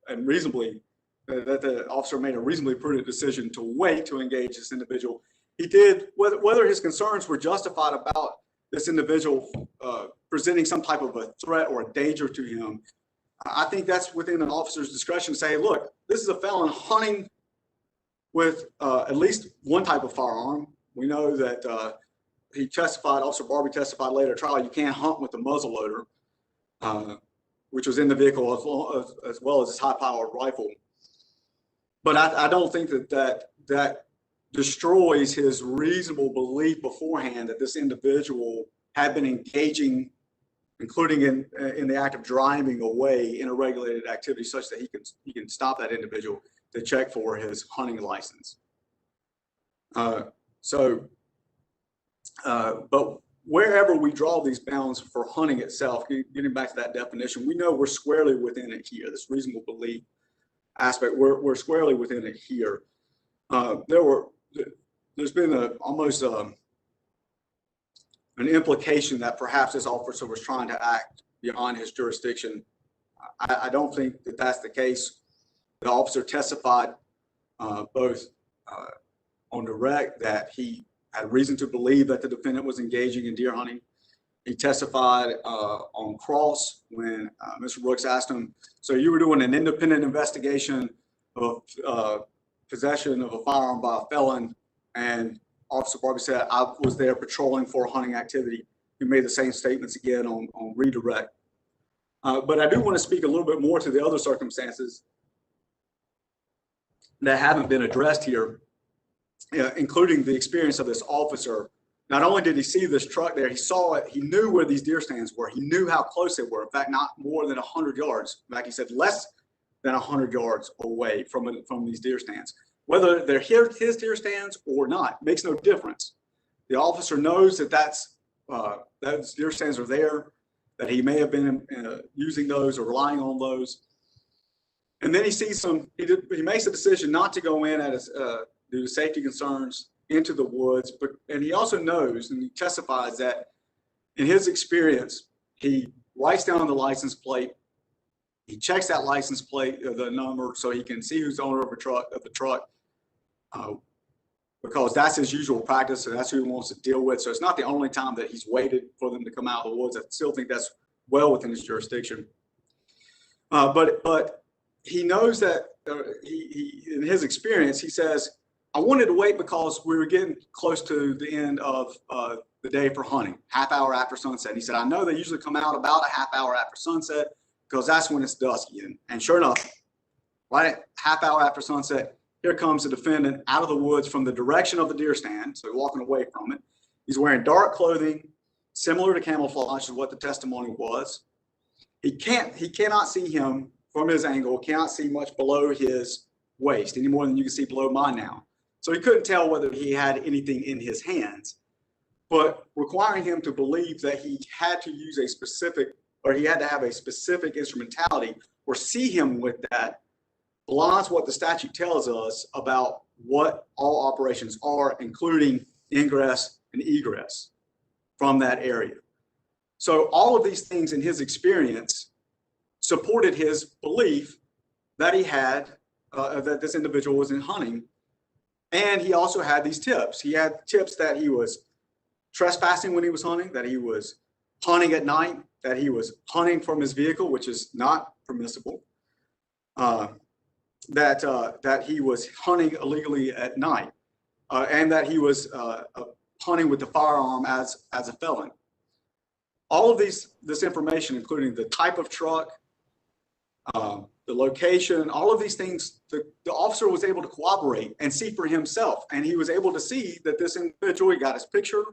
and reasonably that the officer made a reasonably prudent decision to wait to engage this individual. He did, whether his concerns were justified about this individual presenting some type of a threat or a danger to him, I think that's within an officer's discretion to say, look, this is a felon hunting with at least one type of firearm. We know that he testified, Officer Barbie testified later at trial, you can't hunt with a muzzle loader, which was in the vehicle as well as his high-powered rifle. But I don't think that destroys his reasonable belief beforehand that this individual had been engaging, including in the act of driving away, in a regulated activity such that he can stop that individual to check for his hunting license. But wherever we draw these bounds for hunting itself, getting back to that definition, we know we're squarely within it here. This reasonable belief aspect, we're squarely within it here. There's been almost an implication that perhaps this officer was trying to act beyond his jurisdiction. I don't think that that's the case. The officer testified both on direct that he had reason to believe that the defendant was engaging in deer hunting. He testified on cross when Mr. Brooks asked him, so you were doing an independent investigation of possession of a firearm by a felon, and Officer Barbie said, I was there patrolling for a hunting activity. He made the same statements again on redirect. But I do want to speak a little bit more to the other circumstances that haven't been addressed here, including the experience of this officer. Not only did he see this truck there, he saw it, he knew where these deer stands were, he knew how close they were. In fact, not more than 100 yards. In fact, he said less than 100 yards away from these deer stands. Whether they're his deer stands or not makes no difference. The officer knows that those deer stands are there, that he may have been using those or relying on those. And then he sees he makes a decision not to go in due to safety concerns into the woods, and he also knows, and he testifies that in his experience, he writes down the license plate, he checks that license plate, the number, so he can see who's the owner of the truck, because that's his usual practice, and that's who he wants to deal with. So it's not the only time that he's waited for them to come out of the woods. I still think that's well within his jurisdiction. But he knows that he in his experience, he says, I wanted to wait because we were getting close to the end of the day for hunting, half hour after sunset. And he said, I know they usually come out about a half hour after sunset because that's when it's dusky. And sure enough, right at half hour after sunset, here comes the defendant out of the woods from the direction of the deer stand. So he's walking away from it. He's wearing dark clothing, similar to camouflage is what the testimony was. He cannot see him from his angle, cannot see much below his waist, any more than you can see below mine now. So he couldn't tell whether he had anything in his hands, but requiring him to believe that he had to use a specific, or he had to have a specific instrumentality or see him with that blinds what the statute tells us about what all operations are, including ingress and egress from that area. So all of these things in his experience supported his belief that he had, that this individual was in hunting. And he also had these tips. He had tips that he was trespassing when he was hunting, that he was hunting at night, that he was hunting from his vehicle, which is not permissible, that he was hunting illegally at night, and that he was hunting with the firearm as a felon. All of this information, including the type of truck, the location, all of these things, the officer was able to corroborate and see for himself. And he was able to see that this individual, he got his picture,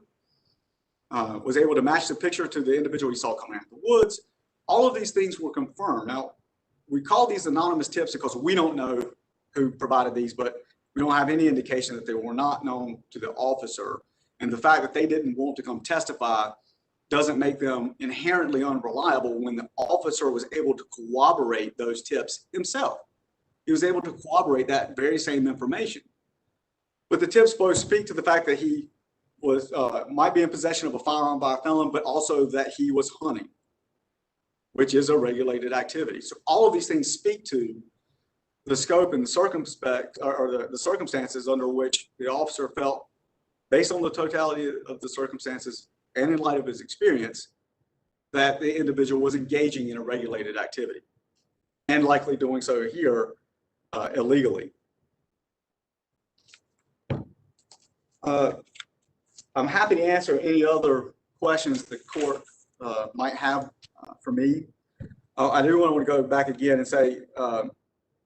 was able to match the picture to the individual he saw coming out of the woods. All of these things were confirmed. Now, we call these anonymous tips because we don't know who provided these, but we don't have any indication that they were not known to the officer. And the fact that they didn't want to come testify doesn't make them inherently unreliable when the officer was able to corroborate those tips himself. He was able to corroborate that very same information. But the tips both speak to the fact that he was might be in possession of a firearm by a felon, but also that he was hunting, which is a regulated activity. So all of these things speak to the scope and the the circumstances under which the officer felt, based on the totality of the circumstances and in light of his experience, that the individual was engaging in a regulated activity and likely doing so here illegally. I'm happy to answer any other questions the court might have for me. I do want to go back again and say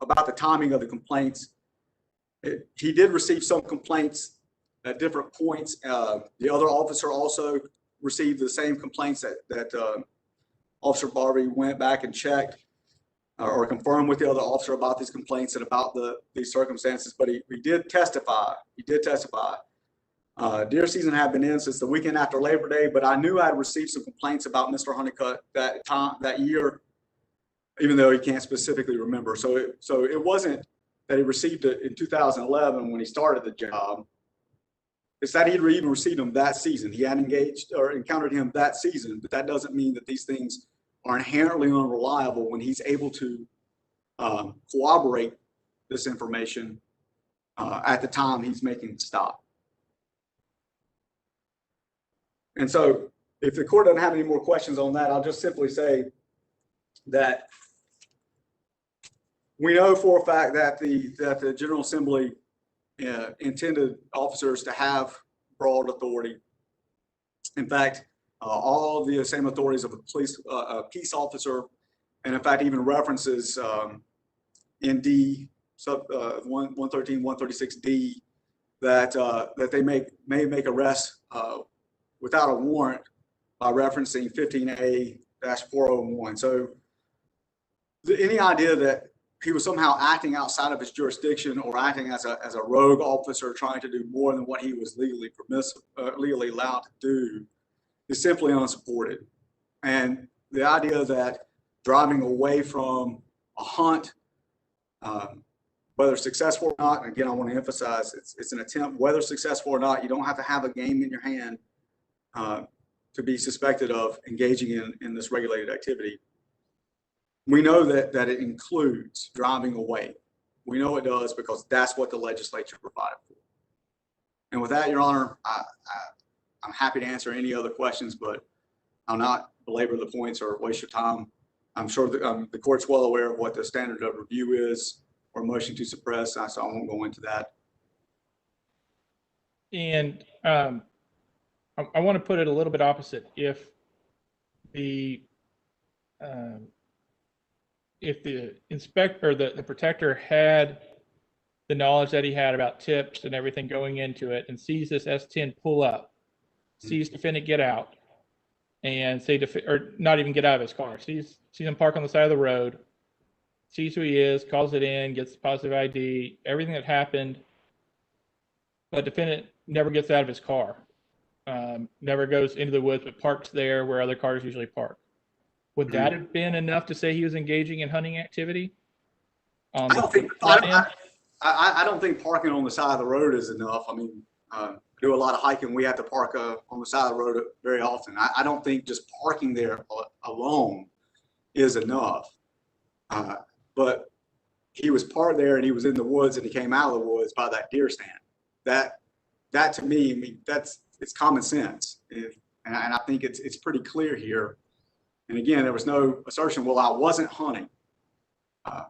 about the timing of the complaints. He did receive some complaints at different points. The other officer also received the same complaints that Officer Barbie went back and checked or confirmed with the other officer about these complaints and about these circumstances. But he did testify. He did testify. Deer season had been in since the weekend after Labor Day, but I knew I had received some complaints about Mr. Huneycutt that year, even though he can't specifically remember. So it wasn't that he received it in 2011 when he started the job. It's that he'd even received them that season. He had engaged or encountered him that season, but that doesn't mean that these things are inherently unreliable when he's able to corroborate this information at the time he's making the stop. And so if the court doesn't have any more questions on that, I'll just simply say that we know for a fact that the General Assembly intended officers to have broad authority. In fact, all the same authorities of a peace officer, and in fact even references in D sub 113, 136D that they may make arrests without a warrant by referencing 15A-401. So any idea that he was somehow acting outside of his jurisdiction or acting as a rogue officer trying to do more than what he was legally allowed to do is simply unsupported. And the idea that driving away from a hunt, whether successful or not, and again, I want to emphasize it's an attempt, whether successful or not, you don't have to have a game in your hand to be suspected of engaging in this regulated activity. We know that it includes driving away. We know it does because that's what the legislature provided for. And with that, Your Honor, I'm happy to answer any other questions, but I'll not belabor the points or waste your time. I'm sure the court's well aware of what the standard of review is or motion to suppress, so I won't go into that. And I want to put it a little bit opposite. If the inspector, the protector had the knowledge that he had about tips and everything going into it and sees this S10 pull up, sees defendant get out, and or not even get out of his car, sees him park on the side of the road, sees who he is, calls it in, gets positive ID, everything that happened, but defendant never gets out of his car, never goes into the woods, but parks there where other cars usually park. Would that have been enough to say he was engaging in hunting activity? I don't think parking on the side of the road is enough. I mean, do a lot of hiking. We have to park on the side of the road very often. I don't think just parking there alone is enough. But he was parked there and he was in the woods and he came out of the woods by that deer stand. That to me, I mean, it's common sense. And I think it's pretty clear here. And again, there was no assertion, well, I wasn't hunting.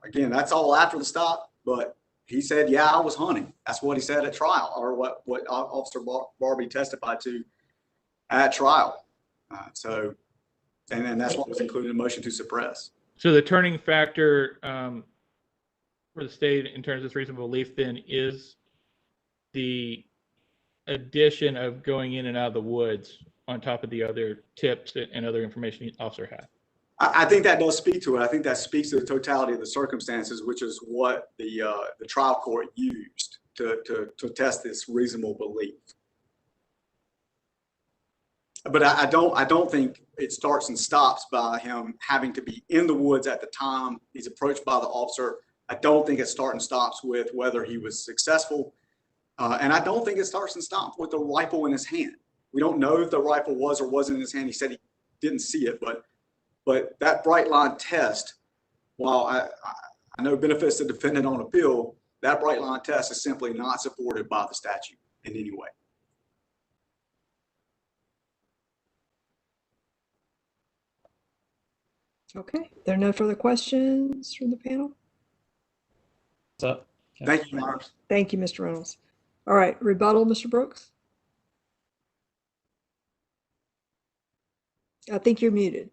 Again, that's all after the stop, but he said, yeah, I was hunting. That's what he said at trial, or what Officer Barbie testified to at trial. And then that's what was included in the motion to suppress. So the turning factor for the state in terms of reasonable belief then is the addition of going in and out of the woods on top of the other tips and other information the officer had. I think that does speak to it. I think that speaks to the totality of the circumstances, which is what the trial court used to test this reasonable belief. But I don't think it starts and stops by him having to be in the woods at the time he's approached by the officer. I don't think it starts and stops with whether he was successful And I don't think it starts and stops with the rifle in his hand. We don't know if the rifle was or wasn't in his hand. He said he didn't see it, but that bright line test, while I know benefits the defendant on appeal, that bright line test is simply not supported by the statute in any way. Okay, there are no further questions from the panel. What's up? Thank you, Myers. Thank you, Mr. Reynolds. All right, rebuttal, Mr. Brooks. I think you're muted.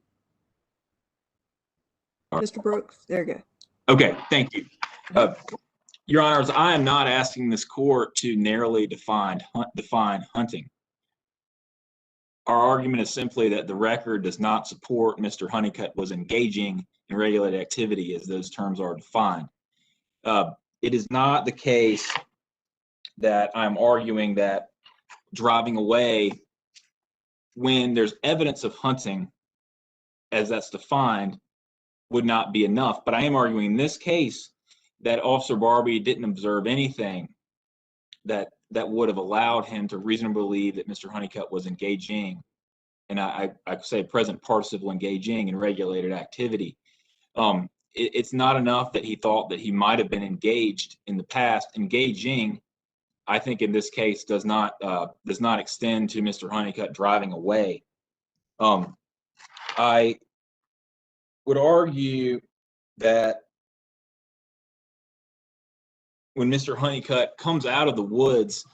Mr. Brooks, there you go. Okay, thank you. Your Honors, I am not asking this court to narrowly define hunting. Our argument is simply that the record does not support Mr. Huneycutt was engaging in regulated activity as those terms are defined. It is not the case that I'm arguing that driving away when there's evidence of hunting as that's defined would not be enough. But I am arguing in this case that Officer Barbie didn't observe anything that would have allowed him to reasonably believe that Mr. Huneycutt was engaging, and I say present participle engaging in regulated activity. It's not enough that he thought that he might have been engaged in the past. Engaging, I think in this case, does not extend to Mr. Huneycutt driving away. I would argue that when Mr. Huneycutt comes out of the woods,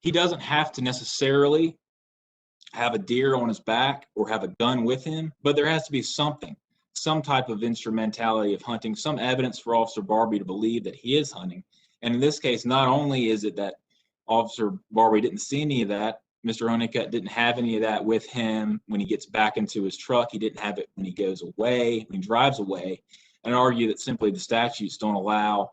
he doesn't have to necessarily have a deer on his back or have a gun with him, but there has to be something, some type of instrumentality of hunting, some evidence for Officer Barbie to believe that he is hunting. And in this case, not only is it that Officer Barbie didn't see any of that, Mr. Huneycutt didn't have any of that with him when he gets back into his truck. He didn't have it when he goes away, when he drives away. And I argue that simply the statutes don't allow,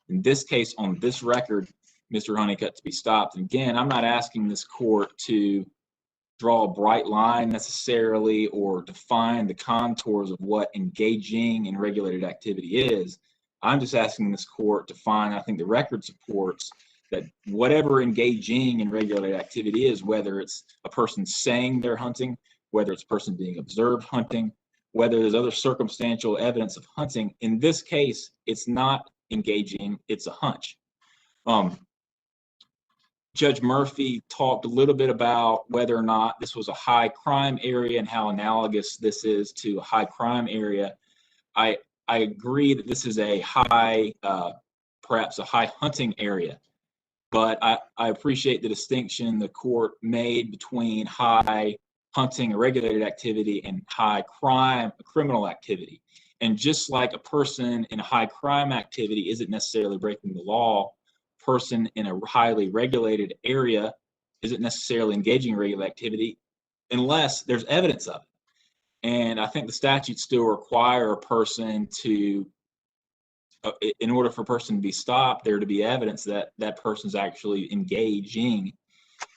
in this case, on this record, Mr. Huneycutt to be stopped. And again, I'm not asking this court to draw a bright line necessarily or define the contours of what engaging in regulated activity is. I'm just asking this court to find, I think the record supports that whatever engaging in regulated activity is, whether it's a person saying they're hunting, whether it's a person being observed hunting, whether there's other circumstantial evidence of hunting, in this case, it's not engaging, it's a hunch. Judge Murphy talked a little bit about whether or not this was a high crime area and how analogous this is to a high crime area. I agree that this is a high, perhaps a high hunting area, but I appreciate the distinction the court made between high hunting, a regulated activity, and high crime, a criminal activity. And just like a person in a high crime activity isn't necessarily breaking the law, person in a highly regulated area isn't necessarily engaging in regulated activity unless there's evidence of it. And I think the statutes still require a person to, in order for a person to be stopped, there to be evidence that that person's actually engaging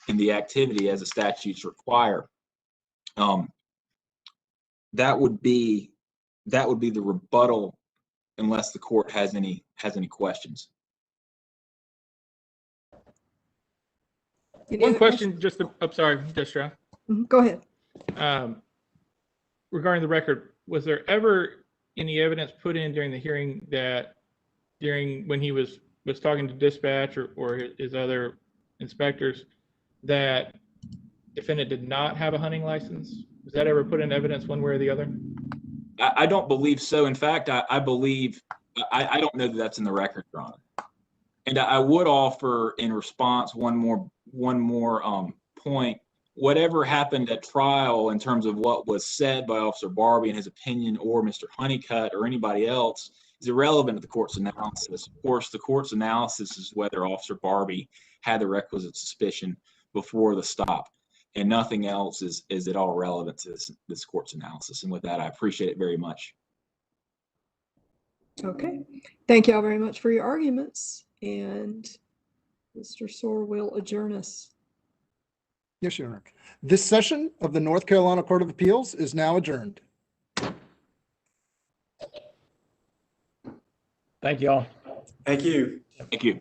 in the activity as the statutes require. That would be the rebuttal, unless the court has any questions. One question, just I'm sorry, just Go ahead. Regarding the record, was there ever any evidence put in during the hearing that when he was talking to dispatch or his other inspectors that defendant did not have a hunting license? Was that ever put in evidence one way or the other? I don't believe so. In fact, I believe, I don't know that that's in the record, Your Honor. And I would offer in response one more point. Whatever happened at trial in terms of what was said by Officer Barbie and his opinion, or Mr. Huneycutt or anybody else, is irrelevant to the court's analysis. Of course, the court's analysis is whether Officer Barbie had the requisite suspicion before the stop, and nothing else is at all relevant to this court's analysis. And with that, I appreciate it very much. Okay. Thank you all very much for your arguments. And Mr. Soar will adjourn us. Yes, Your Honor. This session of the North Carolina Court of Appeals is now adjourned. Thank you all. Thank you. Thank you.